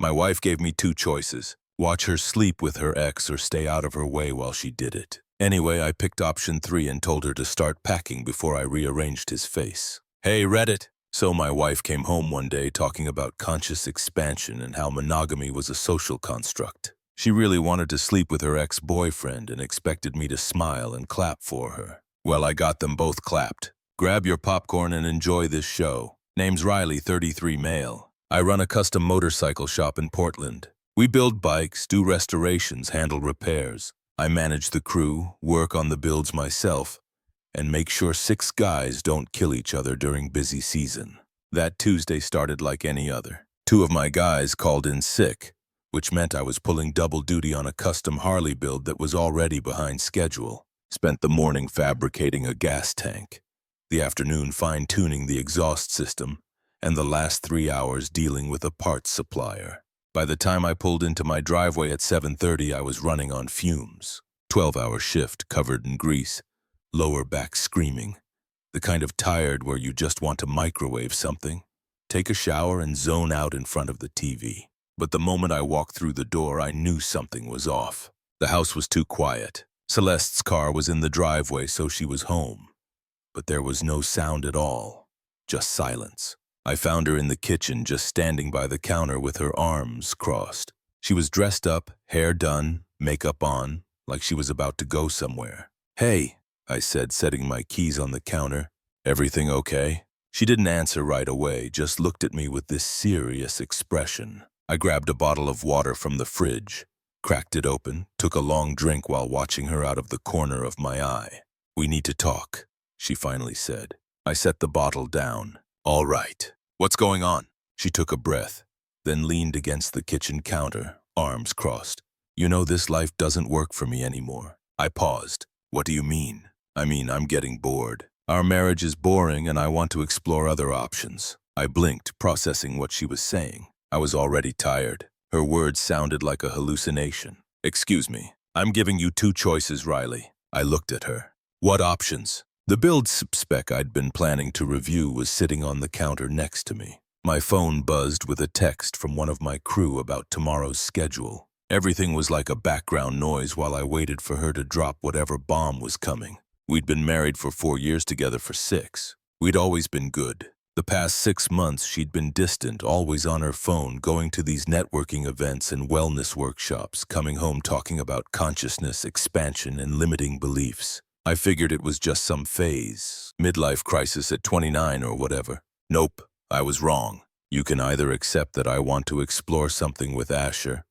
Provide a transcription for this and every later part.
My wife gave me two choices: watch her sleep with her ex or stay out of her way while she did it. Anyway, I picked option 3 and told her to start packing before I rearranged his face. Hey, Reddit! So my wife came home one day talking about conscious expansion and how monogamy was a social construct. She really wanted to sleep with her ex-boyfriend and expected me to smile and clap for her. Well, I got them both clapped. Grab your popcorn and enjoy this show. Name's Riley, 33 male. I run a custom motorcycle shop in Portland. We build bikes, do restorations, handle repairs. I manage the crew, work on the builds myself, and make sure 6 guys don't kill each other during busy season. That Tuesday started like any other. 2 of my guys called in sick, which meant I was pulling double duty on a custom Harley build that was already behind schedule. Spent the morning fabricating a gas tank, the afternoon fine-tuning the exhaust system, and the last 3 hours dealing with a parts supplier. By the time I pulled into my driveway at 7:30, I was running on fumes. 12-hour shift covered in grease, lower back screaming, the kind of tired where you just want to microwave something, take a shower and zone out in front of the TV. But the moment I walked through the door, I knew something was off. The house was too quiet. Celeste's car was in the driveway, so she was home. But there was no sound at all, just silence. I found her in the kitchen, just standing by the counter with her arms crossed. She was dressed up, hair done, makeup on, like she was about to go somewhere. "Hey," I said, setting my keys on the counter. "Everything okay?" She didn't answer right away, just looked at me with this serious expression. I grabbed a bottle of water from the fridge, cracked it open, took a long drink while watching her out of the corner of my eye. "We need to talk," she finally said. I set the bottle down. "All right. What's going on?" She took a breath, then leaned against the kitchen counter, arms crossed. "You know, this life doesn't work for me anymore." I paused. "What do you mean?" "I mean, I'm getting bored. Our marriage is boring and I want to explore other options." I blinked, processing what she was saying. I was already tired. Her words sounded like a hallucination. "Excuse me, I'm giving you 2 choices, Riley." I looked at her. "What options?" The build spec I'd been planning to review was sitting on the counter next to me. My phone buzzed with a text from one of my crew about tomorrow's schedule. Everything was like a background noise while I waited for her to drop whatever bomb was coming. We'd been married for 4 years, together for 6. We'd always been good. The past 6 months, she'd been distant, always on her phone, going to these networking events and wellness workshops, coming home talking about consciousness, expansion, and limiting beliefs. I figured it was just some phase, midlife crisis at 29 or whatever. Nope, I was wrong. You can either accept that I want to explore something with Asher,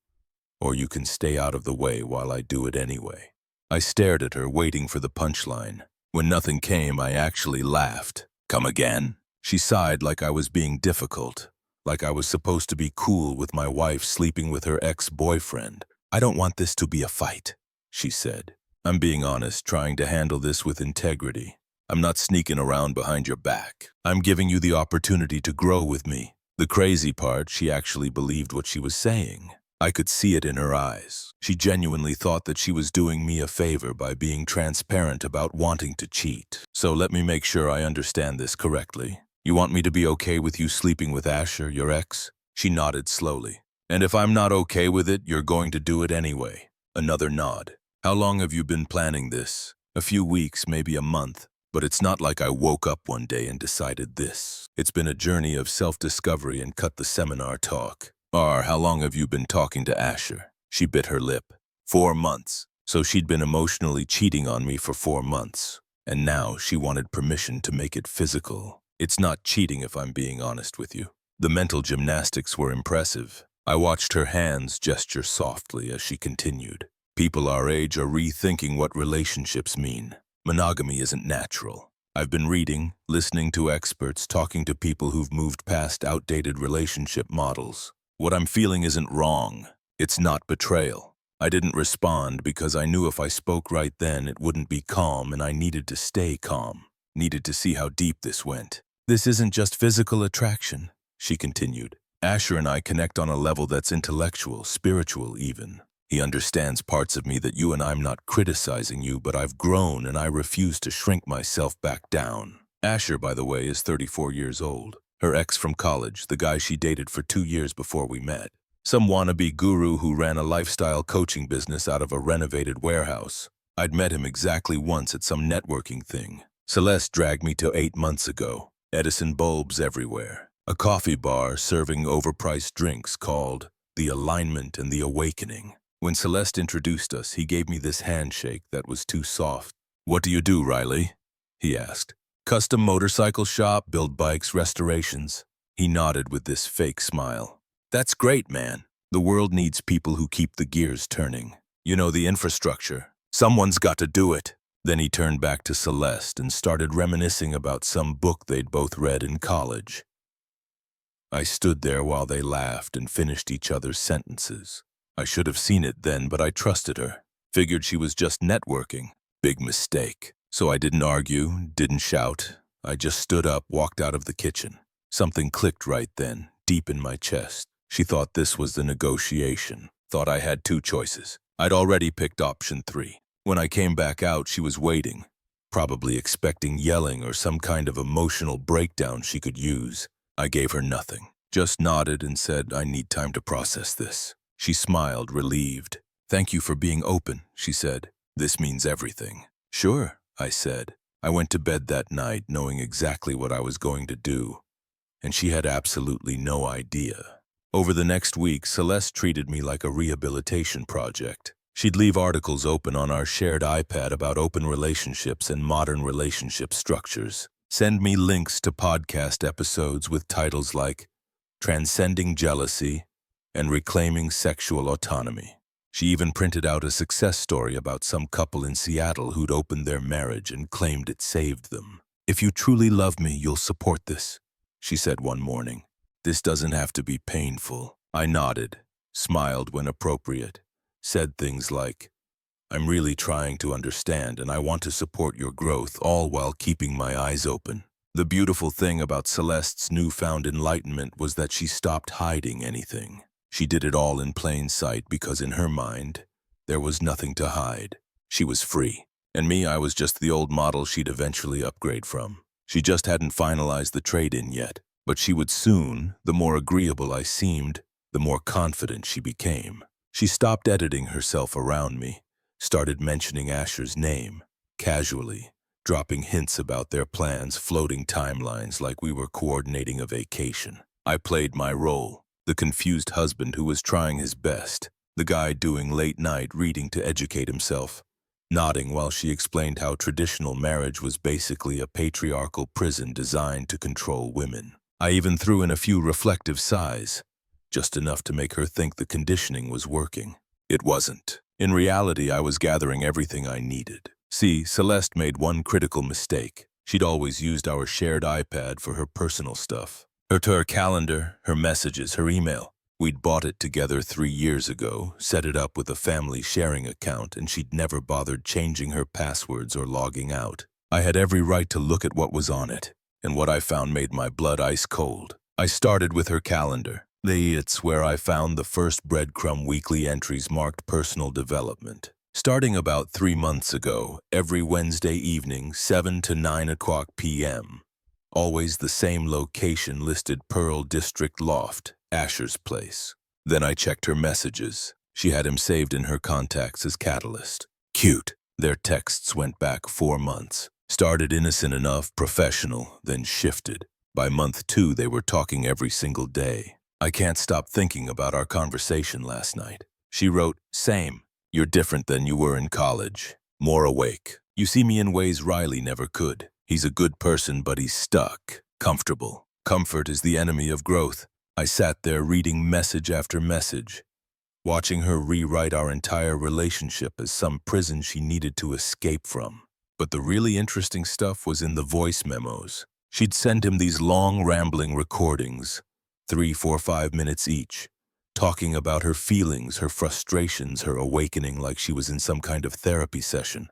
or you can stay out of the way while I do it anyway. I stared at her, waiting for the punchline. When nothing came, I actually laughed. "Come again?" She sighed, like I was being difficult, like I was supposed to be cool with my wife sleeping with her ex-boyfriend. "I don't want this to be a fight," she said. "I'm being honest, trying to handle this with integrity. I'm not sneaking around behind your back. I'm giving you the opportunity to grow with me." The crazy part, she actually believed what she was saying. I could see it in her eyes. She genuinely thought that she was doing me a favor by being transparent about wanting to cheat. "So let me make sure I understand this correctly. You want me to be okay with you sleeping with Asher, your ex?" She nodded slowly. "And if I'm not okay with it, you're going to do it anyway." Another nod. "How long have you been planning this?" "A few weeks, maybe a month. But it's not like I woke up one day and decided this. It's been a journey of self-discovery and cut the seminar talk." How long have you been talking to Asher?" She bit her lip. 4 months. So she'd been emotionally cheating on me for 4 months. And now she wanted permission to make it physical. It's not cheating, if I'm being honest with you. The mental gymnastics were impressive. I watched her hands gesture softly as she continued. "People our age are rethinking what relationships mean. Monogamy isn't natural. I've been reading, listening to experts, talking to people who've moved past outdated relationship models. What I'm feeling isn't wrong. It's not betrayal. I didn't respond because I knew if I spoke right then it wouldn't be calm, and I needed to stay calm. Needed to see how deep this went. This isn't just physical attraction," she continued. "Asher and I connect on a level that's intellectual, spiritual even. He understands parts of me that you and I'm not criticizing you, but I've grown and I refuse to shrink myself back down." Asher, by the way, is 34 years old. Her ex from college, the guy she dated for 2 years before we met. Some wannabe guru who ran a lifestyle coaching business out of a renovated warehouse. I'd met him exactly once at some networking thing. Celeste dragged me to 8 months ago. Edison bulbs everywhere. A coffee bar serving overpriced drinks called The Alignment and the Awakening. When Celeste introduced us, he gave me this handshake that was too soft. "What do you do, Riley?" he asked. "Custom motorcycle shop, build bikes, restorations." He nodded with this fake smile. "That's great, man. The world needs people who keep the gears turning. You know, the infrastructure. Someone's got to do it." Then he turned back to Celeste and started reminiscing about some book they'd both read in college. I stood there while they laughed and finished each other's sentences. I should have seen it then, but I trusted her. Figured she was just networking. Big mistake. So I didn't argue, didn't shout. I just stood up, walked out of the kitchen. Something clicked right then, deep in my chest. She thought this was the negotiation. Thought I had 2 choices. I'd already picked option 3. When I came back out, she was waiting, probably expecting yelling or some kind of emotional breakdown she could use. I gave her nothing, just nodded and said, "I need time to process this." She smiled, relieved. "Thank you for being open," she said. "This means everything." "Sure," I said. I went to bed that night knowing exactly what I was going to do, and she had absolutely no idea. Over the next week, Celeste treated me like a rehabilitation project. She'd leave articles open on our shared iPad about open relationships and modern relationship structures. Send me links to podcast episodes with titles like Transcending Jealousy and Reclaiming Sexual Autonomy. She even printed out a success story about some couple in Seattle who'd opened their marriage and claimed it saved them. "If you truly love me, you'll support this," she said one morning. "This doesn't have to be painful." I nodded, smiled when appropriate, said things like, "I'm really trying to understand and I want to support your growth, all while keeping my eyes open." The beautiful thing about Celeste's newfound enlightenment was that she stopped hiding anything. She did it all in plain sight because in her mind, there was nothing to hide. She was free. And me, I was just the old model she'd eventually upgrade from. She just hadn't finalized the trade-in yet, but she would soon. The more agreeable I seemed, the more confident she became. She stopped editing herself around me, started mentioning Asher's name, casually, dropping hints about their plans, floating timelines like we were coordinating a vacation. I played my role, the confused husband who was trying his best, the guy doing late-night reading to educate himself, nodding while she explained how traditional marriage was basically a patriarchal prison designed to control women. I even threw in a few reflective sighs, just enough to make her think the conditioning was working. It wasn't. In reality, I was gathering everything I needed. See, Celeste made one critical mistake. She'd always used our shared iPad for her personal stuff. Her calendar, her messages, her email. We'd bought it together 3 years ago, set it up with a family sharing account, and she'd never bothered changing her passwords or logging out. I had every right to look at what was on it, and what I found made my blood ice cold. I started with her calendar. It's where I found the first breadcrumb weekly entries marked personal development. Starting about 3 months ago, every Wednesday evening, 7 to 9 o'clock p.m. Always the same location listed Pearl District Loft, Asher's place. Then I checked her messages. She had him saved in her contacts as Catalyst. Cute. Their texts went back 4 months. Started innocent enough, professional, then shifted. By month 2, they were talking every single day. I can't stop thinking about our conversation last night. She wrote, "Same. You're different than you were in college. More awake. You see me in ways Riley never could. He's a good person, but he's stuck. Comfortable. Comfort is the enemy of growth." I sat there reading message after message, watching her rewrite our entire relationship as some prison she needed to escape from. But the really interesting stuff was in the voice memos. She'd send him these long, rambling recordings, 3, 4, 5 minutes each, talking about her feelings, her frustrations, her awakening like she was in some kind of therapy session.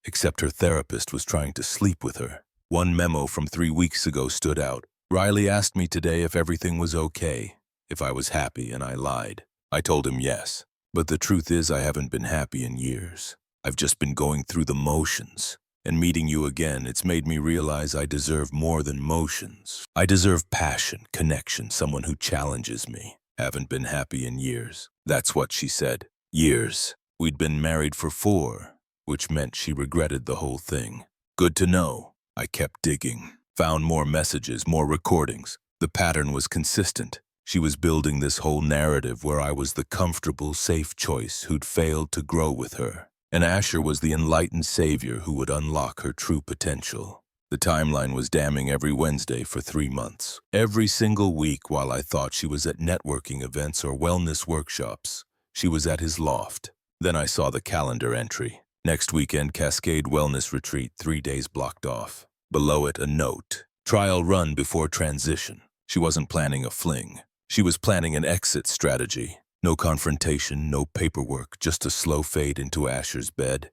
Except her therapist was trying to sleep with her. One memo from 3 weeks ago stood out. "Riley asked me today if everything was okay, if I was happy, and I lied. I told him yes. But the truth is I haven't been happy in years. I've just been going through the motions. And meeting you again, it's made me realize I deserve more than motions. I deserve passion, connection, someone who challenges me." Haven't been happy in years. That's what she said. Years. We'd been married for 4, which meant she regretted the whole thing. Good to know. I kept digging. Found more messages, more recordings. The pattern was consistent. She was building this whole narrative where I was the comfortable, safe choice who'd failed to grow with her. And Asher was the enlightened savior who would unlock her true potential. The timeline was damning every Wednesday for 3 months. Every single week while I thought she was at networking events or wellness workshops, she was at his loft. Then I saw the calendar entry. Next weekend, Cascade Wellness Retreat, 3 days blocked off. Below it, a note. Trial run before transition. She wasn't planning a fling. She was planning an exit strategy. No confrontation, no paperwork, just a slow fade into Asher's bed,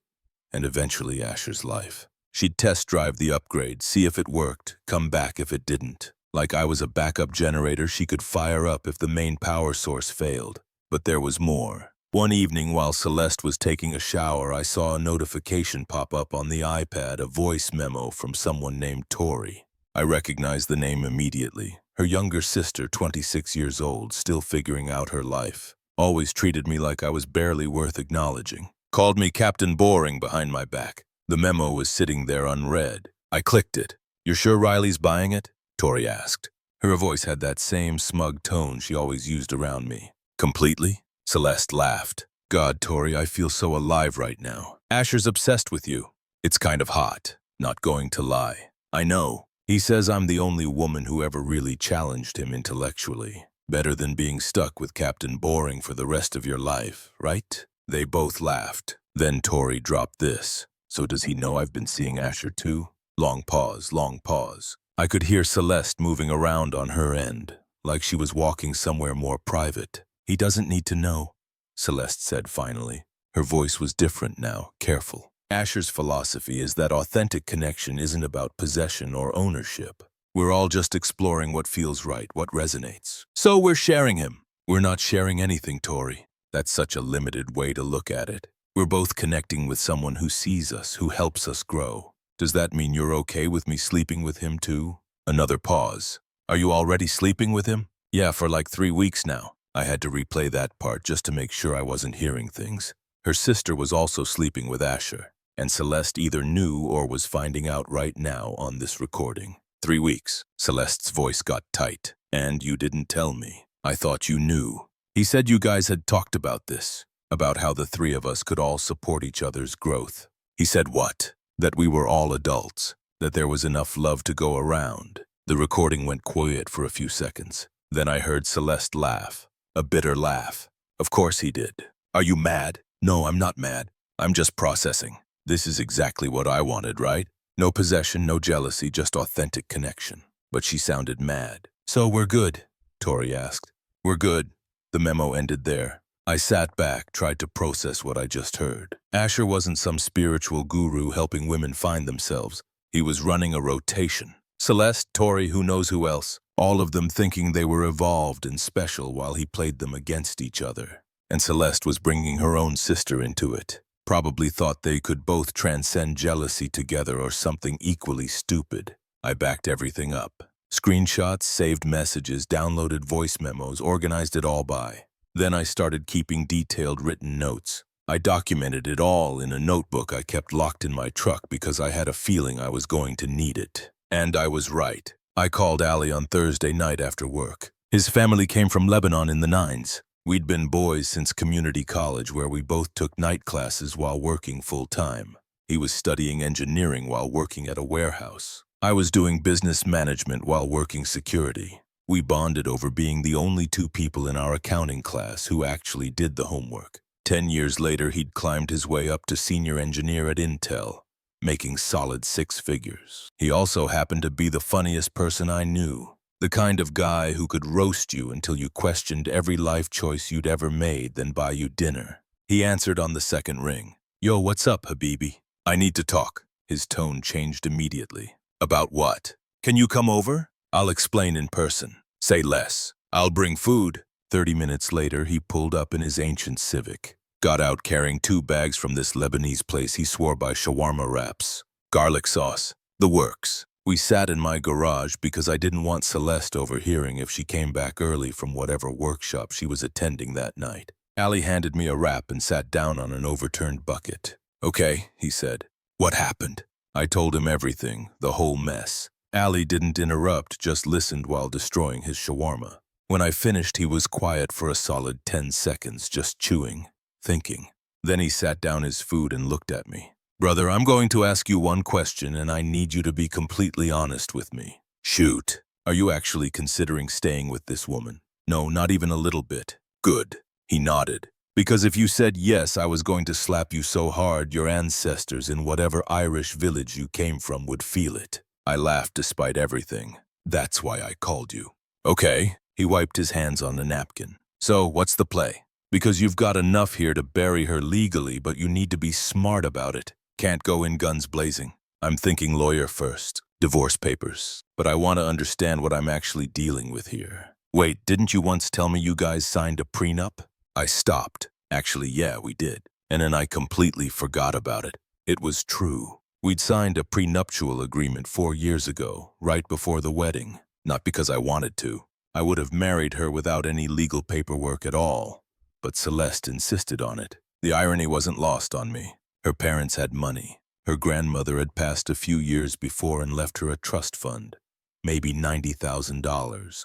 and eventually Asher's life. She'd test drive the upgrade, see if it worked, come back if it didn't. Like I was a backup generator she could fire up if the main power source failed. But there was more. One evening while Celeste was taking a shower, I saw a notification pop up on the iPad, a voice memo from someone named Tori. I recognized the name immediately. Her younger sister, 26 years old, still figuring out her life. Always treated me like I was barely worth acknowledging. Called me Captain Boring behind my back. The memo was sitting there unread. I clicked it. "You're sure Riley's buying it?" Tori asked. Her voice had that same smug tone she always used around me. "Completely?" Celeste laughed. "God, Tori, I feel so alive right now. Asher's obsessed with you. It's kind of hot, not going to lie. I know. He says I'm the only woman who ever really challenged him intellectually. Better than being stuck with Captain Boring for the rest of your life, right?" They both laughed. Then Tori dropped this. "So does he know I've been seeing Asher too?" Long pause, long pause. I could hear Celeste moving around on her end, like she was walking somewhere more private. "He doesn't need to know," Celeste said finally. Her voice was different now, careful. "Asher's philosophy is that authentic connection isn't about possession or ownership. We're all just exploring what feels right, what resonates. So we're sharing him." "We're not sharing anything, Tori." That's such a limited way to look at it. We're both connecting with someone who sees us, who helps us grow. "Does that mean you're okay with me sleeping with him too?" Another pause. "Are you already sleeping with him?" "Yeah, for like 3 weeks now." I had to replay that part just to make sure I wasn't hearing things. Her sister was also sleeping with Asher, and Celeste either knew or was finding out right now on this recording. 3 weeks. Celeste's voice got tight. "And you didn't tell me. I thought you knew." "He said you guys had talked about this, about how the 3 of us could all support each other's growth." "He said what?" "That we were all adults, that there was enough love to go around." The recording went quiet for a few seconds. Then I heard Celeste laugh, a bitter laugh. "Of course he did. Are you mad?" "No, I'm not mad. I'm just processing. This is exactly what I wanted, right? No possession, no jealousy, just authentic connection." But she sounded mad. "So we're good?" Tori asked. "We're good." The memo ended there. I sat back, tried to process what I just heard. Asher wasn't some spiritual guru helping women find themselves. He was running a rotation. Celeste, Tori, who knows who else. All of them thinking they were evolved and special while he played them against each other. And Celeste was bringing her own sister into it. Probably thought they could both transcend jealousy together or something equally stupid. I backed everything up. Screenshots, saved messages, downloaded voice memos, organized it all by. Then I started keeping detailed written notes. I documented it all in a notebook I kept locked in my truck because I had a feeling I was going to need it. And I was right. I called Ali on Thursday night after work. His family came from Lebanon in the 90s. We'd been boys since community college where we both took night classes while working full-time. He was studying engineering while working at a warehouse. I was doing business management while working security. We bonded over being the only 2 people in our accounting class who actually did the homework. 10 years later, he'd climbed his way up to senior engineer at Intel, making solid 6 figures. He also happened to be the funniest person I knew. The kind of guy who could roast you until you questioned every life choice you'd ever made, then buy you dinner. He answered on the second ring. "Yo, what's up, Habibi?" "I need to talk." His tone changed immediately. "About what?" "Can you come over?" "I'll explain in person." "Say less." "I'll bring food." 30 minutes later, he pulled up in his ancient Civic. Got out carrying 2 bags from this Lebanese place he swore by shawarma wraps. Garlic sauce. The works. We sat in my garage because I didn't want Celeste overhearing if she came back early from whatever workshop she was attending that night. Allie handed me a wrap and sat down on an overturned bucket. "Okay," he said. "What happened?" I told him everything, the whole mess. Allie didn't interrupt, just listened while destroying his shawarma. When I finished, he was quiet for a solid 10 seconds, just chewing, thinking. Then he sat down his food and looked at me. "Brother, I'm going to ask you one question, and I need you to be completely honest with me." "Shoot. Are you actually considering staying with this woman?" "No, not even a little bit." "Good." He nodded. "Because if you said yes, I was going to slap you so hard your ancestors in whatever Irish village you came from would feel it." I laughed despite everything. "That's why I called you." "Okay." He wiped his hands on the napkin. "So, what's the play? Because you've got enough here to bury her legally, but you need to be smart about it. Can't go in guns blazing. I'm thinking lawyer first. Divorce papers. But I want to understand what I'm actually dealing with here." "Wait, didn't you once tell me you guys signed a prenup?" I stopped. "Actually, yeah, we did. And then I completely forgot about it. It was true. We'd signed a prenuptial agreement 4 years ago, right before the wedding. Not because I wanted to. I would have married her without any legal paperwork at all. But Celeste insisted on it. The irony wasn't lost on me. Her parents had money. Her grandmother had passed a few years before and left her a trust fund, maybe $90,000.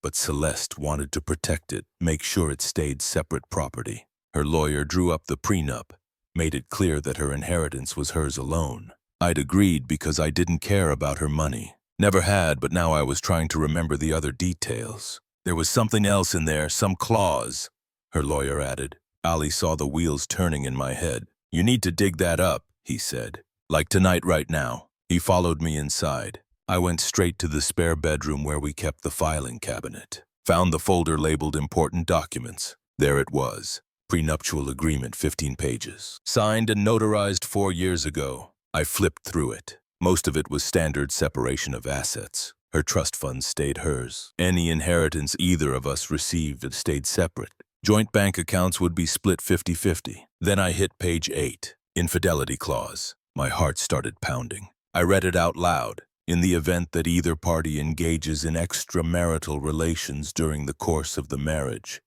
But Celeste wanted to protect it, make sure it stayed separate property. Her lawyer drew up the prenup, made it clear that her inheritance was hers alone. I'd agreed because I didn't care about her money. Never had, but now I was trying to remember the other details. There was something else in there, some clause, her lawyer added. Ali saw the wheels turning in my head. "You need to dig that up," he said. "Like tonight right now." He followed me inside. I went straight to the spare bedroom where we kept the filing cabinet. Found the folder labeled Important Documents. There it was. Prenuptial agreement, 15 pages. Signed and notarized 4 years ago. I flipped through it. Most of it was standard separation of assets. Her trust funds stayed hers. Any inheritance either of us received had stayed separate. Joint bank accounts would be split 50-50. Then I hit page 8, Infidelity Clause. My heart started pounding. I read it out loud. In the event that either party engages in extramarital relations during the course of the marriage,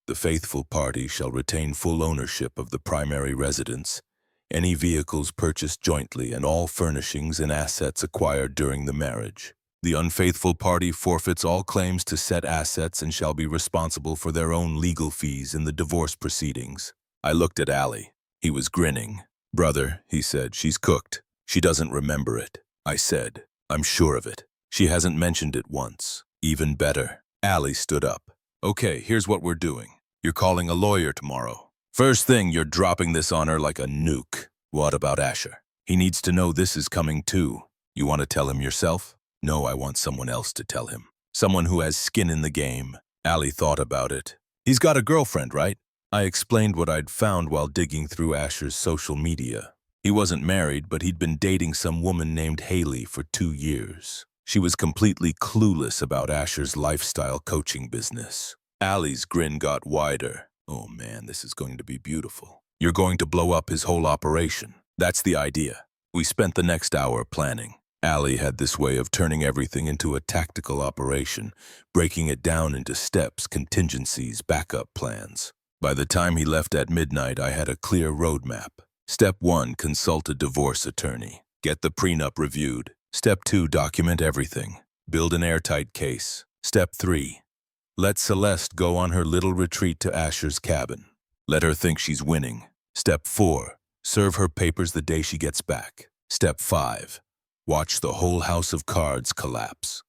the faithful party shall retain full ownership of the primary residence, any vehicles purchased jointly, and all furnishings and assets acquired during the marriage. The unfaithful party forfeits all claims to said assets and shall be responsible for their own legal fees in the divorce proceedings. I looked at Ali. He was grinning. "Brother," he said, "she's cooked. She doesn't remember it." I said, "I'm sure of it. She hasn't mentioned it once." "Even better." Ali stood up. "Okay, here's what we're doing. You're calling a lawyer tomorrow. First thing, you're dropping this on her like a nuke." "What about Asher? He needs to know this is coming too." "You want to tell him yourself?" "No, I want someone else to tell him. Someone who has skin in the game." Ali thought about it. "He's got a girlfriend, right?" I explained what I'd found while digging through Asher's social media. He wasn't married, but he'd been dating some woman named Haley for 2 years. She was completely clueless about Asher's lifestyle coaching business. Ali's grin got wider. "Oh man, this is going to be beautiful. You're going to blow up his whole operation." "That's the idea." We spent the next hour planning. Ali had this way of turning everything into a tactical operation, breaking it down into steps, contingencies, backup plans. By the time he left at midnight, I had a clear roadmap. Step 1, consult a divorce attorney. Get the prenup reviewed. Step 2, document everything. Build an airtight case. Step 3, let Celeste go on her little retreat to Asher's cabin. Let her think she's winning. Step 4, serve her papers the day she gets back. Step 5, watch the whole house of cards collapse.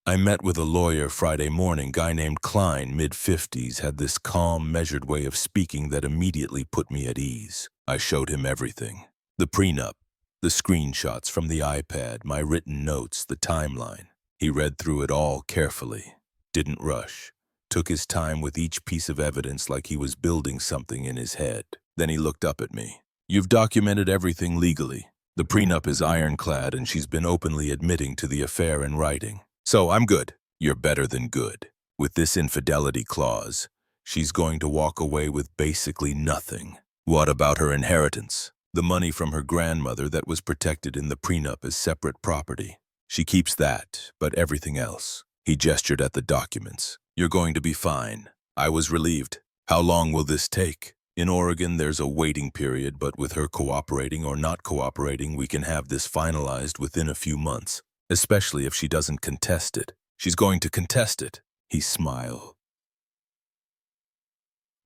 I met with a lawyer Friday morning. Guy named Klein, mid-50s, had this calm, measured way of speaking that immediately put me at ease. I showed him everything. The prenup, the screenshots from the iPad, my written notes, the timeline. He read through it all carefully. Didn't rush. Took his time with each piece of evidence like he was building something in his head. Then he looked up at me. "You've documented everything legally. The prenup is ironclad and she's been openly admitting to the affair in writing. So I'm good." "You're better than good. With this infidelity clause, she's going to walk away with basically nothing." "What about her inheritance?" The money from her grandmother that was protected in the prenup is separate property. She keeps that, but everything else. He gestured at the documents. You're going to be fine. I was relieved. How long will this take? In Oregon, there's a waiting period, but with her cooperating or not cooperating, we can have this finalized within a few months, especially if she doesn't contest it. She's going to contest it. He smiled.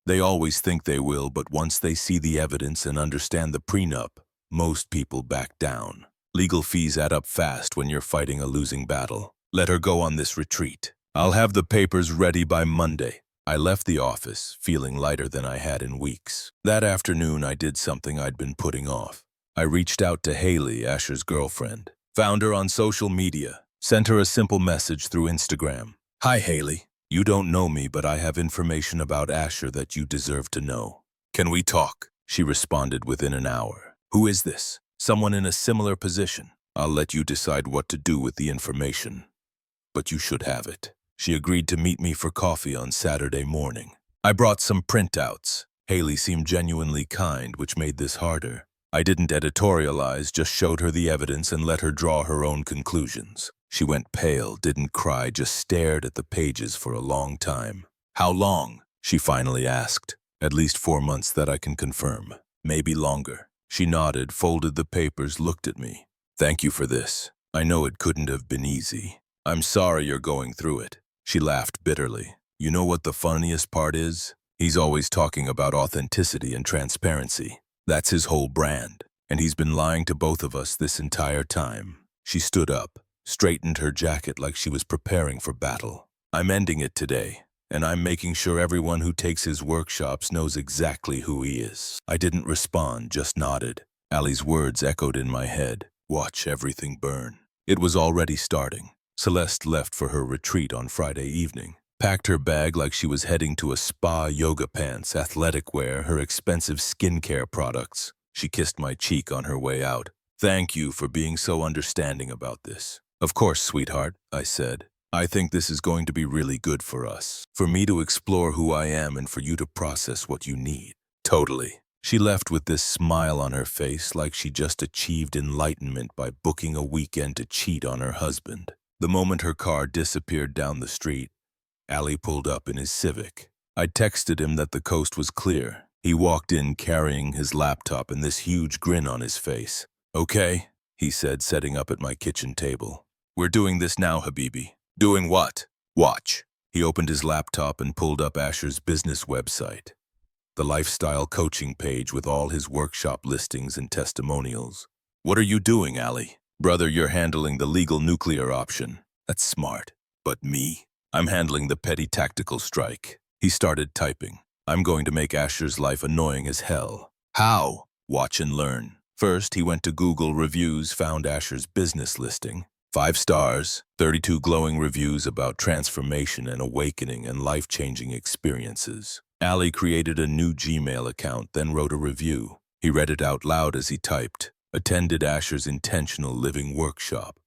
They always think they will, but once they see the evidence and understand the prenup, most people back down. Legal fees add up fast when you're fighting a losing battle. Let her go on this retreat. I'll have the papers ready by Monday. I left the office, feeling lighter than I had in weeks. That afternoon, I did something I'd been putting off. I reached out to Haley, Asher's girlfriend. Found her on social media. Sent her a simple message through Instagram. Hi, Haley. You don't know me, but I have information about Asher that you deserve to know. Can we talk? She responded within an hour. Who is this? Someone in a similar position. I'll let you decide what to do with the information. But you should have it. She agreed to meet me for coffee on Saturday morning. I brought some printouts. Haley seemed genuinely kind, which made this harder. I didn't editorialize, just showed her the evidence and let her draw her own conclusions. She went pale, didn't cry, just stared at the pages for a long time. How long? She finally asked. At least 4 months, that I can confirm. Maybe longer. She nodded, folded the papers, looked at me. Thank you for this. I know it couldn't have been easy. I'm sorry you're going through it. She laughed bitterly. You know what the funniest part is? He's always talking about authenticity and transparency. That's his whole brand. And he's been lying to both of us this entire time. She stood up, straightened her jacket like she was preparing for battle. I'm ending it today, and I'm making sure everyone who takes his workshops knows exactly who he is. I didn't respond, just nodded. Allie's words echoed in my head. Watch everything burn. It was already starting. Celeste left for her retreat on Friday evening. Packed her bag like she was heading to a spa, yoga pants, athletic wear, her expensive skincare products. She kissed my cheek on her way out. Thank you for being so understanding about this. Of course, sweetheart, I said. I think this is going to be really good for us. For me to explore who I am and for you to process what you need. Totally. She left with this smile on her face like she just achieved enlightenment by booking a weekend to cheat on her husband. The moment her car disappeared down the street, Allie pulled up in his Civic. I texted him that the coast was clear. He walked in carrying his laptop and this huge grin on his face. Okay, he said, setting up at my kitchen table. We're doing this now, Habibi. Doing what? Watch. He opened his laptop and pulled up Asher's business website. The lifestyle coaching page with all his workshop listings and testimonials. What are you doing, Allie? Brother, you're handling the legal nuclear option. That's smart. But me? I'm handling the petty tactical strike. He started typing. I'm going to make Asher's life annoying as hell. How? Watch and learn. First, he went to Google reviews, found Asher's business listing. 5 stars, 32 glowing reviews about transformation and awakening and life-changing experiences. Allie created a new Gmail account, then wrote a review. He read it out loud as he typed. Attended Asher's intentional living workshop,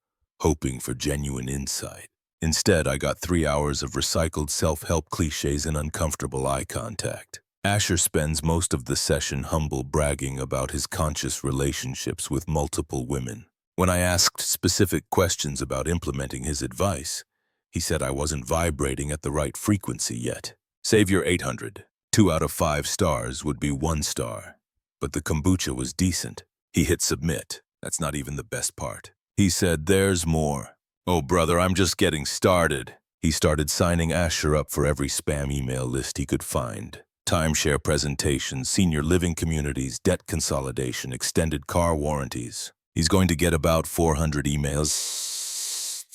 hoping for genuine insight. Instead, I got 3 hours of recycled self-help cliches and uncomfortable eye contact. Asher spends most of the session humble bragging about his conscious relationships with multiple women. When I asked specific questions about implementing his advice, he said I wasn't vibrating at the right frequency yet. Save your 800. 2 out of 5 stars would be 1 star. But the kombucha was decent. He hit submit. That's not even the best part. He said, there's more. Oh, brother, I'm just getting started. He started signing Asher up for every spam email list he could find. Timeshare presentations, senior living communities, debt consolidation, extended car warranties. He's going to get about 400 emails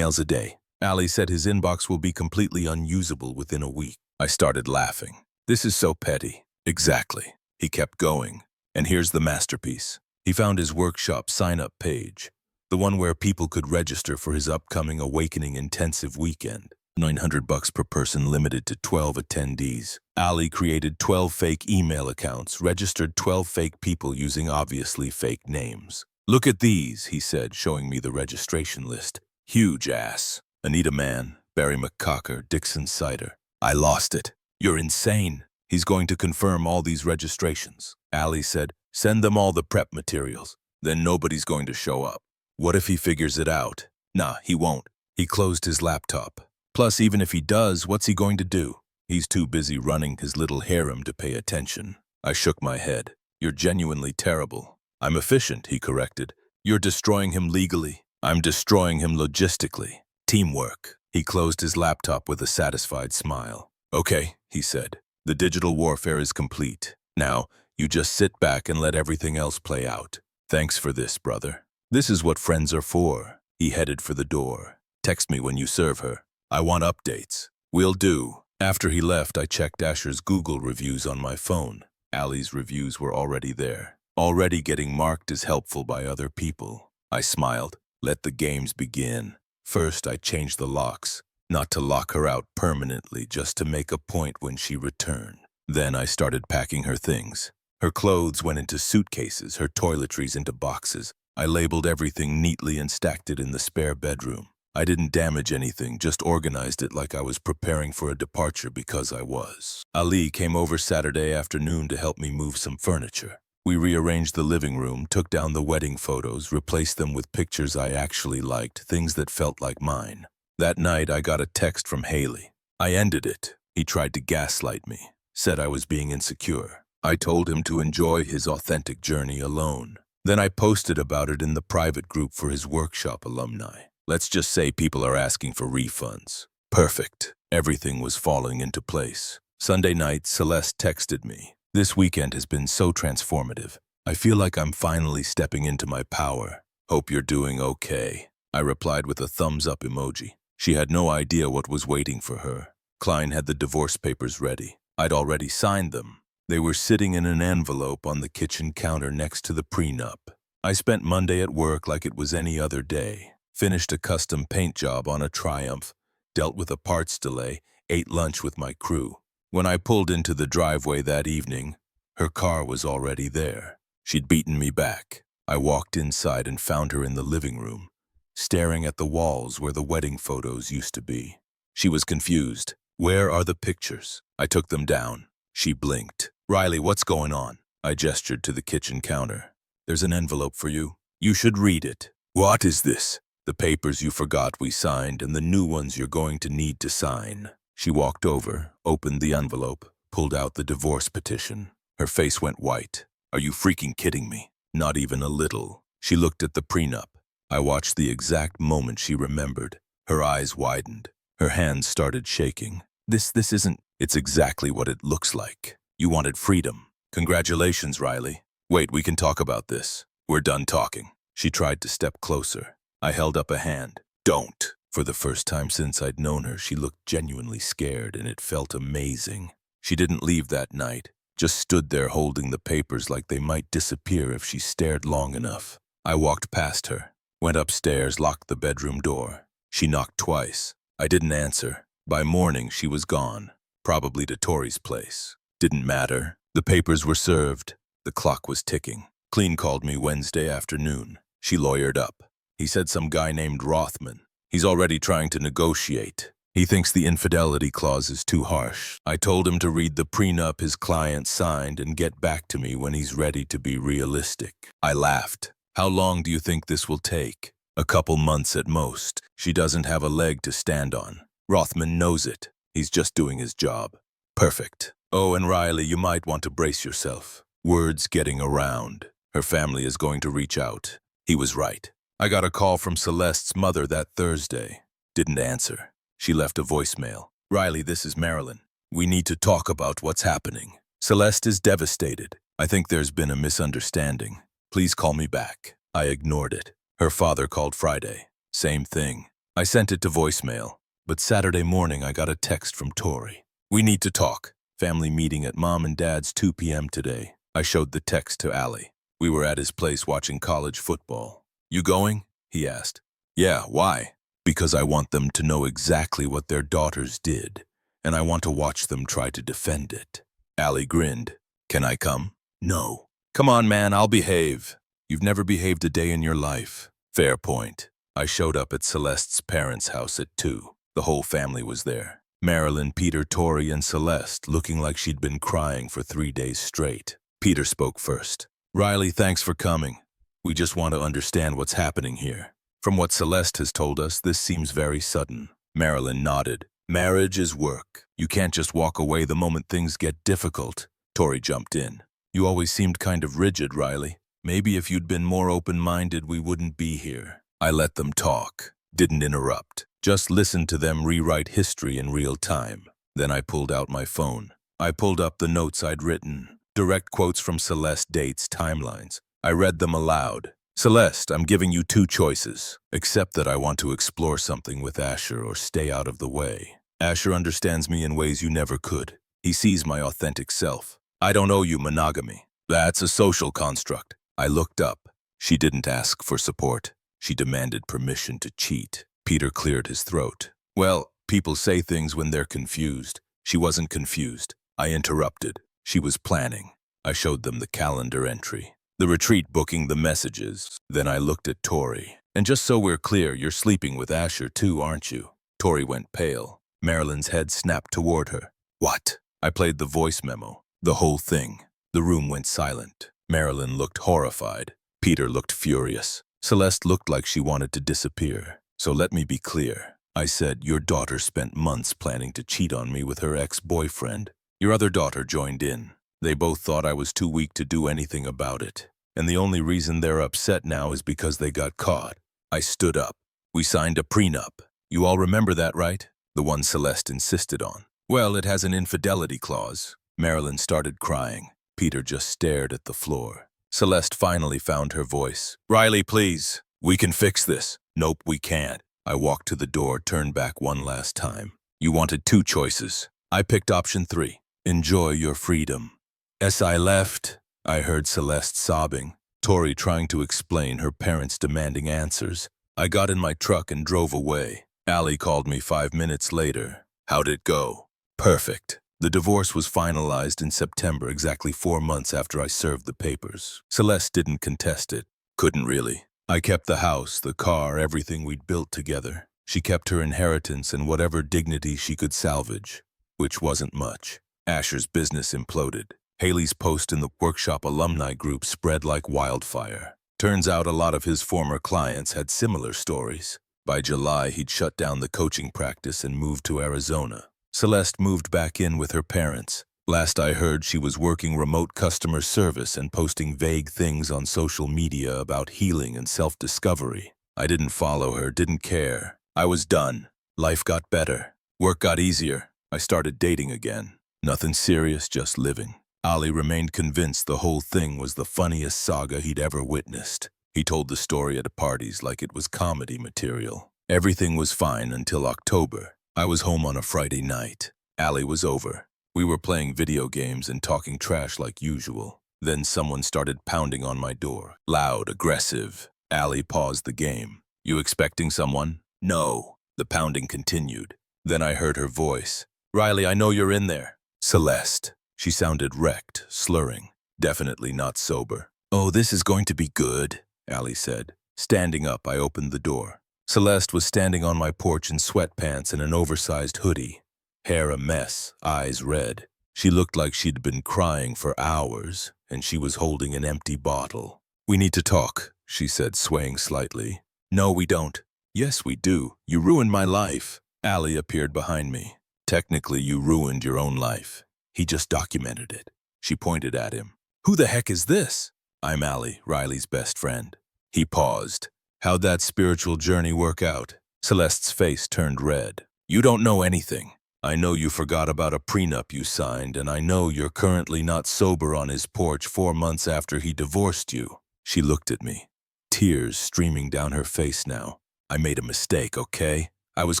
a day. Ali said his inbox will be completely unusable within a week. I started laughing. This is so petty. Exactly. He kept going. And here's the masterpiece. He found his workshop sign-up page, the one where people could register for his upcoming Awakening Intensive Weekend. $900 per person, limited to 12 attendees. Ali created 12 fake email accounts, registered 12 fake people using obviously fake names. Look at these, he said, showing me the registration list. Huge ass. Anita Mann, Barry McCocker, Dixon Cider. I lost it. You're insane. He's going to confirm all these registrations. Ali said, Send them all the prep materials. Then nobody's going to show up. What if he figures it out? Nah, he won't. He closed his laptop. Plus, even if he does, what's he going to do? He's too busy running his little harem to pay attention. I shook my head. You're genuinely terrible. I'm efficient, he corrected. You're destroying him legally. I'm destroying him logistically. Teamwork. He closed his laptop with a satisfied smile. Okay, he said. The digital warfare is complete. Now, you just sit back and let everything else play out. Thanks for this, brother. This is what friends are for. He headed for the door. Text me when you serve her. I want updates. Will do. After he left, I checked Asher's Google reviews on my phone. Allie's reviews were already there. Already getting marked as helpful by other people. I smiled. Let the games begin. First, I changed the locks. Not to lock her out permanently, just to make a point when she returned. Then I started packing her things. Her clothes went into suitcases, her toiletries into boxes. I labeled everything neatly and stacked it in the spare bedroom. I didn't damage anything, just organized it like I was preparing for a departure because I was. Ali came over Saturday afternoon to help me move some furniture. We rearranged the living room, took down the wedding photos, replaced them with pictures I actually liked, things that felt like mine. That night, I got a text from Haley. I ended it. He tried to gaslight me, said I was being insecure. I told him to enjoy his authentic journey alone. Then I posted about it in the private group for his workshop alumni. Let's just say people are asking for refunds. Perfect. Everything was falling into place. Sunday night, Celeste texted me. This weekend has been so transformative. I feel like I'm finally stepping into my power. Hope you're doing okay. I replied with a thumbs up emoji. She had no idea what was waiting for her. Klein had the divorce papers ready. I'd already signed them. They were sitting in an envelope on the kitchen counter next to the prenup. I spent Monday at work like it was any other day. Finished a custom paint job on a Triumph, dealt with a parts delay, ate lunch with my crew. When I pulled into the driveway that evening, her car was already there. She'd beaten me back. I walked inside and found her in the living room, staring at the walls where the wedding photos used to be. She was confused. Where are the pictures? I took them down. She blinked. Riley, what's going on? I gestured to the kitchen counter. There's an envelope for you. You should read it. What is this? The papers you forgot we signed and the new ones you're going to need to sign. She walked over, opened the envelope, pulled out the divorce petition. Her face went white. Are you freaking kidding me? Not even a little. She looked at the prenup. I watched the exact moment she remembered. Her eyes widened. Her hands started shaking. This isn't... It's exactly what it looks like. You wanted freedom. Congratulations, Riley. Wait, we can talk about this. We're done talking. She tried to step closer. I held up a hand. Don't. For the first time since I'd known her, she looked genuinely scared, and it felt amazing. She didn't leave that night, just stood there holding the papers like they might disappear if she stared long enough. I walked past her, went upstairs, locked the bedroom door. She knocked twice. I didn't answer. By morning, she was gone, probably to Tori's place. Didn't matter. The papers were served. The clock was ticking. Qley called me Wednesday afternoon. She lawyered up. He said some guy named Rothman. He's already trying to negotiate. He thinks the infidelity clause is too harsh. I told him to read the prenup his client signed and get back to me when he's ready to be realistic. I laughed. How long do you think this will take? A couple months at most. She doesn't have a leg to stand on. Rothman knows it. He's just doing his job. Perfect. Oh, and Riley, you might want to brace yourself. Word's getting around. Her family is going to reach out. He was right. I got a call from Celeste's mother that Thursday. Didn't answer. She left a voicemail. Riley, this is Marilyn. We need to talk about what's happening. Celeste is devastated. I think there's been a misunderstanding. Please call me back. I ignored it. Her father called Friday. Same thing. I sent it to voicemail. But Saturday morning I got a text from Tori. We need to talk. Family meeting at Mom and Dad's 2 p.m. today. I showed the text to Allie. We were at his place watching college football. You going? He asked. Yeah, why? Because I want them to know exactly what their daughters did, and I want to watch them try to defend it. Allie grinned. Can I come? No. Come on, man, I'll behave. You've never behaved a day in your life. Fair point. I showed up at Celeste's parents' house at 2. The whole family was there. Marilyn, Peter, Tori, and Celeste, looking like she'd been crying for 3 days straight. Peter spoke first. Riley, thanks for coming. We just want to understand what's happening here. From what Celeste has told us, this seems very sudden. Marilyn nodded. Marriage is work. You can't just walk away the moment things get difficult. Tori jumped in. You always seemed kind of rigid, Riley. Maybe if you'd been more open-minded, we wouldn't be here. I let them talk. Didn't interrupt. Just listened to them rewrite history in real time. Then I pulled out my phone. I pulled up the notes I'd written. Direct quotes from Celeste, dates, timelines. I read them aloud. Celeste, I'm giving you two choices. Accept that I want to explore something with Asher or stay out of the way. Asher understands me in ways you never could. He sees my authentic self. I don't owe you monogamy. That's a social construct. I looked up. She didn't ask for support. She demanded permission to cheat. Peter cleared his throat. Well, people say things when they're confused. She wasn't confused. I interrupted. She was planning. I showed them the calendar entry. The retreat booking, the messages. Then I looked at Tori. And just so we're clear, you're sleeping with Asher too, aren't you? Tori went pale. Marilyn's head snapped toward her. What? I played the voice memo. The whole thing. The room went silent. Marilyn looked horrified. Peter looked furious. Celeste looked like she wanted to disappear. So let me be clear. I said, your daughter spent months planning to cheat on me with her ex-boyfriend. Your other daughter joined in. They both thought I was too weak to do anything about it. And the only reason they're upset now is because they got caught. I stood up. We signed a prenup. You all remember that, right? The one Celeste insisted on. Well, it has an infidelity clause. Marilyn started crying. Peter just stared at the floor. Celeste finally found her voice. Riley, please. We can fix this. Nope, we can't. I walked to the door, turned back one last time. You wanted two choices. I picked option 3. Enjoy your freedom. As I left, I heard Celeste sobbing. Tori trying to explain, her parents demanding answers. I got in my truck and drove away. Allie called me 5 minutes later. How'd it go? Perfect. The divorce was finalized in September, exactly 4 months after I served the papers. Celeste didn't contest it. Couldn't really. I kept the house, the car, everything we'd built together. She kept her inheritance and whatever dignity she could salvage, which wasn't much. Asher's business imploded. Haley's post in the workshop alumni group spread like wildfire. Turns out a lot of his former clients had similar stories. By July, he'd shut down the coaching practice and moved to Arizona. Celeste moved back in with her parents. Last I heard, she was working remote customer service and posting vague things on social media about healing and self-discovery. I didn't follow her, didn't care. I was done. Life got better. Work got easier. I started dating again. Nothing serious, just living. Ali remained convinced the whole thing was the funniest saga he'd ever witnessed. He told the story at parties like it was comedy material. Everything was fine until October. I was home on a Friday night. Ali was over. We were playing video games and talking trash like usual. Then someone started pounding on my door. Loud, aggressive. Ali paused the game. You expecting someone? No. The pounding continued. Then I heard her voice. Riley, I know you're in there. Celeste. She sounded wrecked, slurring. Definitely not sober. Oh, this is going to be good, Ali said. Standing up, I opened the door. Celeste was standing on my porch in sweatpants and an oversized hoodie. Hair a mess, eyes red. She looked like she'd been crying for hours, and she was holding an empty bottle. We need to talk, she said, swaying slightly. No, we don't. Yes, we do. You ruined my life. Ali appeared behind me. Technically, you ruined your own life. He just documented it. She pointed at him. Who the heck is this? I'm Ali, Riley's best friend. He paused. How'd that spiritual journey work out? Celeste's face turned red. You don't know anything. I know you forgot about a prenup you signed, and I know you're currently not sober on his porch 4 months after he divorced you. She looked at me, tears streaming down her face now. I made a mistake, okay? I was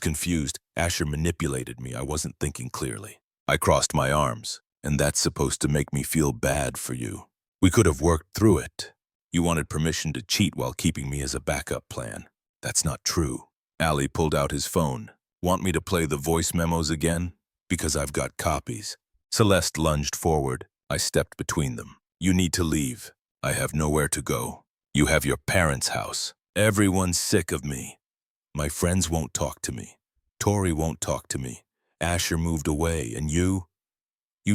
confused. Asher manipulated me. I wasn't thinking clearly. I crossed my arms, and that's supposed to make me feel bad for you. We could have worked through it. You wanted permission to cheat while keeping me as a backup plan. That's not true. Ali pulled out his phone. Want me to play the voice memos again? Because I've got copies. Celeste lunged forward. I stepped between them. You need to leave. I have nowhere to go. You have your parents' house. Everyone's sick of me. My friends won't talk to me. Tori won't talk to me. Asher moved away, and you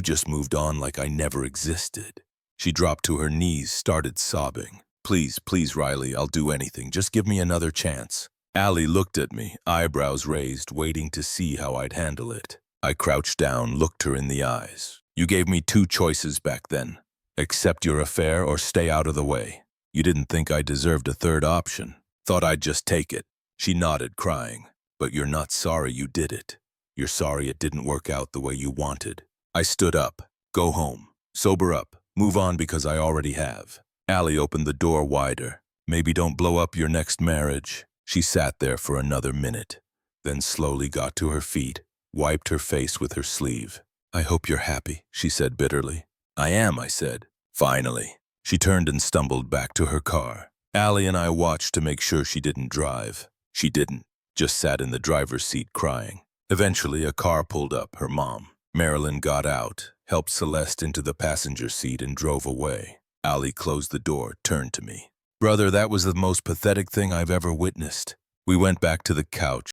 just moved on like I never existed. She dropped to her knees, started sobbing. Please, please, Riley, I'll do anything. Just give me another chance. Allie looked at me, eyebrows raised, waiting to see how I'd handle it. I crouched down, looked her in the eyes. You gave me 2 choices back then. Accept your affair or stay out of the way. You didn't think I deserved a 3rd option. Thought I'd just take it. She nodded, crying. But you're not sorry you did it. You're sorry it didn't work out the way you wanted. I stood up. Go home. Sober up. Move on because I already have. Allie opened the door wider. Maybe don't blow up your next marriage. She sat there for another minute, then slowly got to her feet, wiped her face with her sleeve. I hope you're happy, she said bitterly. I am, I said. Finally. She turned and stumbled back to her car. Allie and I watched to make sure she didn't drive. She didn't, just sat in the driver's seat crying. Eventually, a car pulled up, her mom. Marilyn got out, helped Celeste into the passenger seat and drove away. Allie closed the door, turned to me. Brother, that was the most pathetic thing I've ever witnessed. We went back to the couch,